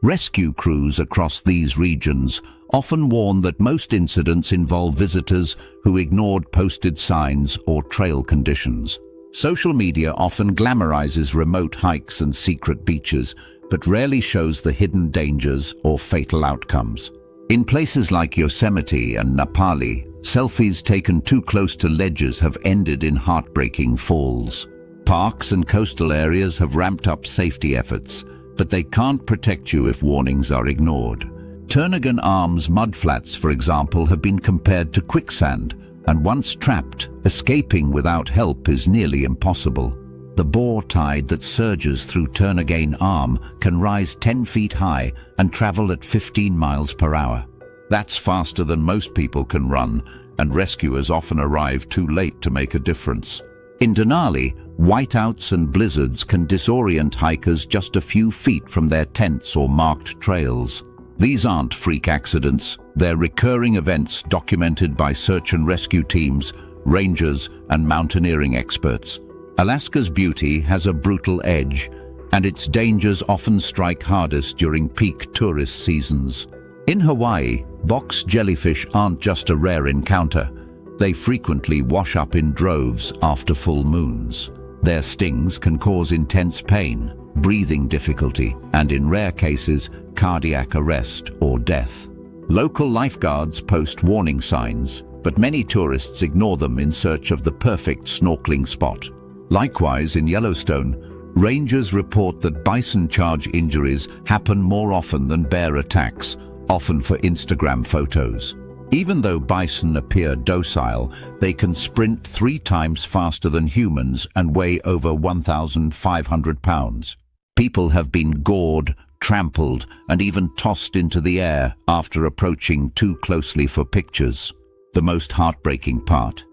Rescue crews across these regions often warn that most incidents involve visitors who ignored posted signs or trail conditions. Social media often glamorizes remote hikes and secret beaches, but rarely shows the hidden dangers or fatal outcomes. In places like Yosemite and Napali, selfies taken too close to ledges have ended in heartbreaking falls. Parks and coastal areas have ramped up safety efforts, but they can't protect you if warnings are ignored. Turnagain Arms mudflats, for example, have been compared to quicksand, and once trapped, escaping without help is nearly impossible. The bore tide that surges through Turnagain Arm can rise 10 feet high and travel at 15 miles per hour. That's faster than most people can run, and rescuers often arrive too late to make a difference. In Denali, whiteouts and blizzards can disorient hikers just a few feet from their tents or marked trails. These aren't freak accidents, they're recurring events documented by search and rescue teams, rangers, and mountaineering experts. Alaska's beauty has a brutal edge, and its dangers often strike hardest during peak tourist seasons. In Hawaii, box jellyfish aren't just a rare encounter. They frequently wash up in droves after full moons. Their stings can cause intense pain, breathing difficulty, and in rare cases, cardiac arrest or death. Local lifeguards post warning signs, but many tourists ignore them in search of the perfect snorkeling spot. Likewise, in Yellowstone, rangers report that bison charge injuries happen more often than bear attacks, often for Instagram photos. Even though bison appear docile, they can sprint 3 times faster than humans and weigh over 1,500 pounds. People have been gored, trampled, and even tossed into the air after approaching too closely for pictures. The most heartbreaking part: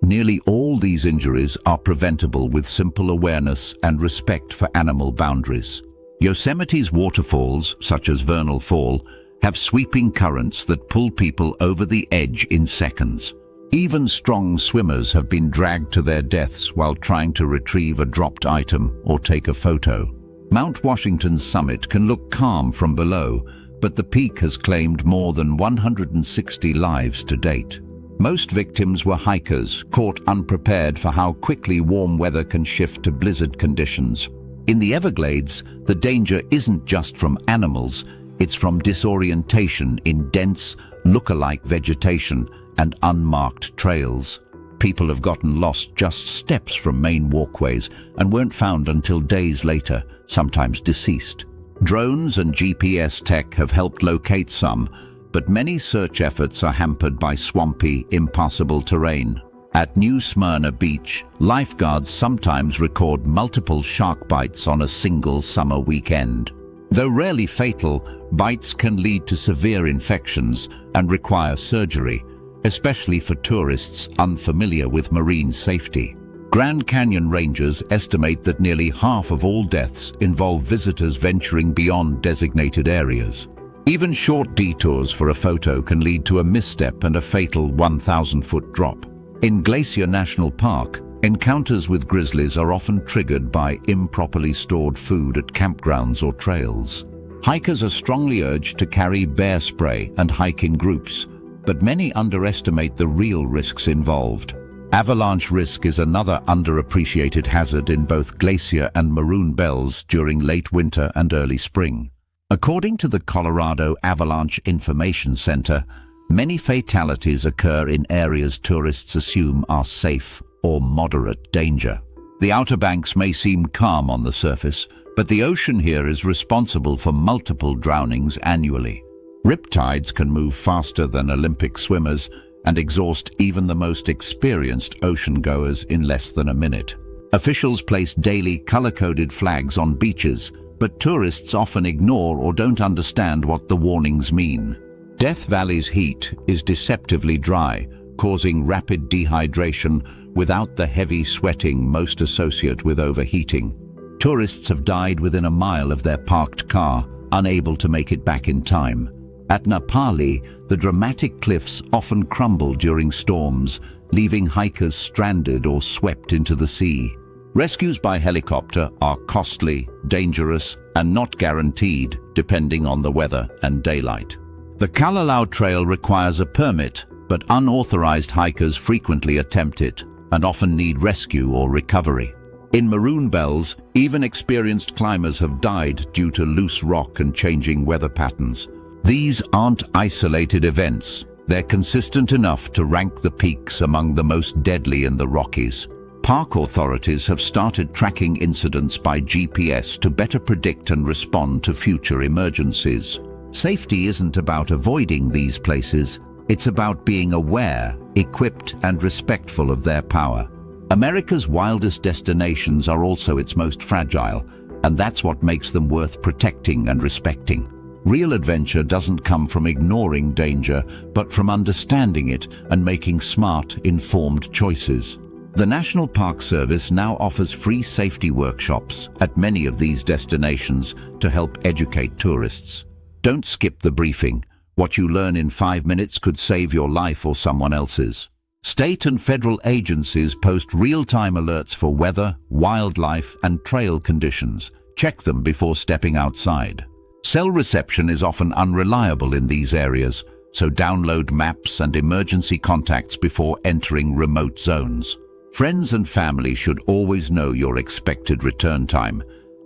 nearly all these injuries are preventable with simple awareness and respect for animal boundaries. Yosemite's waterfalls, such as Vernal Fall, have sweeping currents that pull people over the edge in seconds. Even strong swimmers have been dragged to their deaths while trying to retrieve a dropped item or take a photo. Mount Washington's summit can look calm from below, but the peak has claimed more than 160 lives to date. Most victims were hikers, caught unprepared for how quickly warm weather can shift to blizzard conditions. In the Everglades, the danger isn't just from animals, it's from disorientation in dense, look-alike vegetation and unmarked trails. People have gotten lost just steps from main walkways and weren't found until days later, sometimes deceased. Drones and GPS tech have helped locate some, but many search efforts are hampered by swampy, impassable terrain. At New Smyrna Beach, lifeguards sometimes record multiple shark bites on a single summer weekend. Though rarely fatal, bites can lead to severe infections and require surgery, especially for tourists unfamiliar with marine safety. Grand Canyon rangers estimate that nearly half of all deaths involve visitors venturing beyond designated areas. Even short detours for a photo can lead to a misstep and a fatal 1,000-foot drop. In Glacier National Park, encounters with grizzlies are often triggered by improperly stored food at campgrounds or trails. Hikers are strongly urged to carry bear spray and hike in groups, but many underestimate the real risks involved. Avalanche risk is another underappreciated hazard in both Glacier and Maroon Bells during late winter and early spring. According to the Colorado Avalanche Information Center, many fatalities occur in areas tourists assume are safe or moderate danger. The Outer Banks may seem calm on the surface, but the ocean here is responsible for multiple drownings annually. Riptides can move faster than Olympic swimmers and exhaust even the most experienced ocean-goers in less than a minute. Officials place daily color-coded flags on beaches, but tourists often ignore or don't understand what the warnings mean. Death Valley's heat is deceptively dry, causing rapid dehydration without the heavy sweating most associate with overheating. Tourists have died within a mile of their parked car, unable to make it back in time. At Napali, the dramatic cliffs often crumble during storms, leaving hikers stranded or swept into the sea. Rescues by helicopter are costly, dangerous, and not guaranteed, depending on the weather and daylight. The Kalalau Trail requires a permit, but unauthorized hikers frequently attempt it and often need rescue or recovery. In Maroon Bells, even experienced climbers have died due to loose rock and changing weather patterns. These aren't isolated events. They're consistent enough to rank the peaks among the most deadly in the Rockies. Park authorities have started tracking incidents by GPS to better predict and respond to future emergencies. Safety isn't about avoiding these places. It's about being aware, equipped, and respectful of their power. America's wildest destinations are also its most fragile, and that's what makes them worth protecting and respecting. Real adventure doesn't come from ignoring danger, but from understanding it and making smart, informed choices. The National Park Service now offers free safety workshops at many of these destinations to help educate tourists. Don't skip the briefing. What you learn in 5 minutes could save your life or someone else's. State and federal agencies post real-time alerts for weather, wildlife, and trail conditions. Check them before stepping outside. Cell reception is often unreliable in these areas, so download maps and emergency contacts before entering remote zones. Friends and family should always know your expected return time,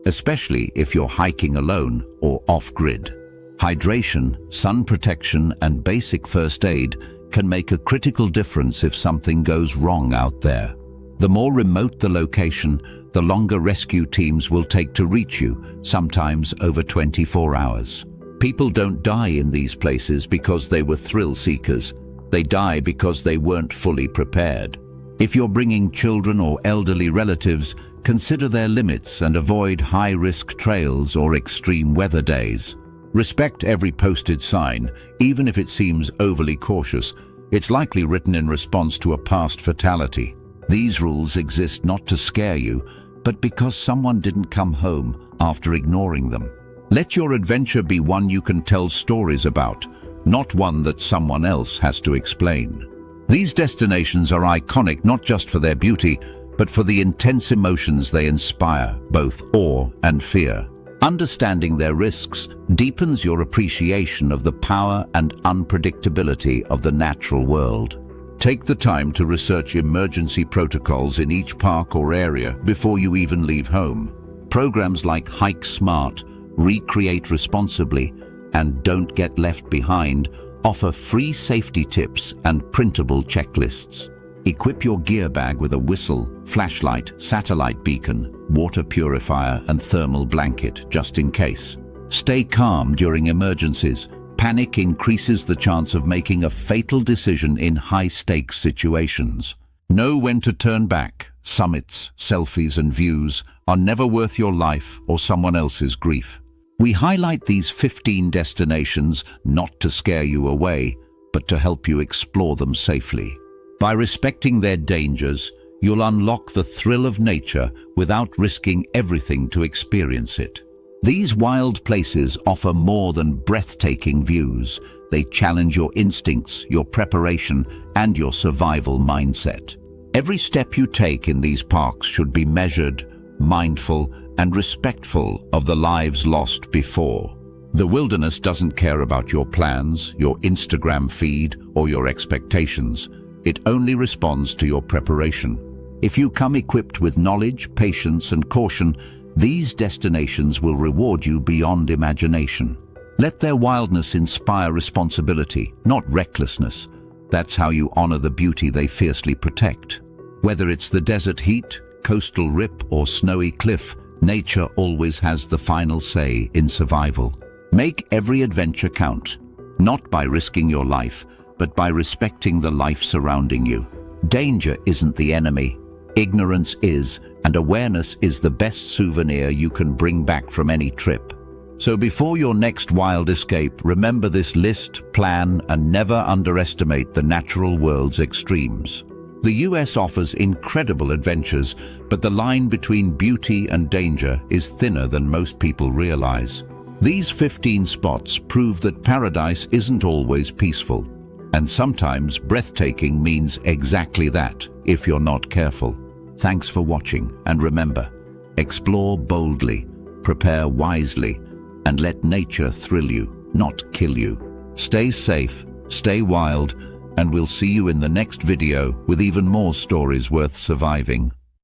especially if you're hiking alone or off-grid. Hydration, sun protection, and basic first aid can make a critical difference if something goes wrong out there. The more remote the location, the longer rescue teams will take to reach you, sometimes over 24 hours. People don't die in these places because they were thrill seekers. They die because they weren't fully prepared. If you're bringing children or elderly relatives, consider their limits and avoid high-risk trails or extreme weather days. Respect every posted sign, even if it seems overly cautious. It's likely written in response to a past fatality. These rules exist not to scare you, but because someone didn't come home after ignoring them. Let your adventure be one you can tell stories about, not one that someone else has to explain. These destinations are iconic not just for their beauty, but for the intense emotions they inspire, both awe and fear. Understanding their risks deepens your appreciation of the power and unpredictability of the natural world. Take the time to research emergency protocols in each park or area before you even leave home. Programs like Hike Smart, Recreate Responsibly, and Don't Get Left Behind offer free safety tips and printable checklists. Equip your gear bag with a whistle, flashlight, satellite beacon, water purifier, and thermal blanket, just in case. Stay calm during emergencies. Panic increases the chance of making a fatal decision in high-stakes situations. Know when to turn back. Summits, selfies, and views are never worth your life or someone else's grief. We highlight these 15 destinations not to scare you away, but to help you explore them safely. By respecting their dangers, you'll unlock the thrill of nature without risking everything to experience it. These wild places offer more than breathtaking views. They challenge your instincts, your preparation, and your survival mindset. Every step you take in these parks should be measured, mindful, and respectful of the lives lost before. The wilderness doesn't care about your plans, your Instagram feed, or your expectations. It only responds to your preparation. If you come equipped with knowledge, patience, and caution, these destinations will reward you beyond imagination. Let their wildness inspire responsibility, not recklessness. That's how you honor the beauty they fiercely protect. Whether it's the desert heat, coastal rip, or snowy cliff, nature always has the final say in survival. Make every adventure count, not by risking your life, but by respecting the life surrounding you. Danger isn't the enemy. Ignorance is, and awareness is the best souvenir you can bring back from any trip. So before your next wild escape, remember this list, plan, and never underestimate the natural world's extremes. The US offers incredible adventures, but the line between beauty and danger is thinner than most people realize. These 15 spots prove that paradise isn't always peaceful, and sometimes breathtaking means exactly that, if you're not careful. Thanks for watching, and remember, explore boldly, prepare wisely, and let nature thrill you, not kill you. Stay safe, stay wild, and we'll see you in the next video with even more stories worth surviving.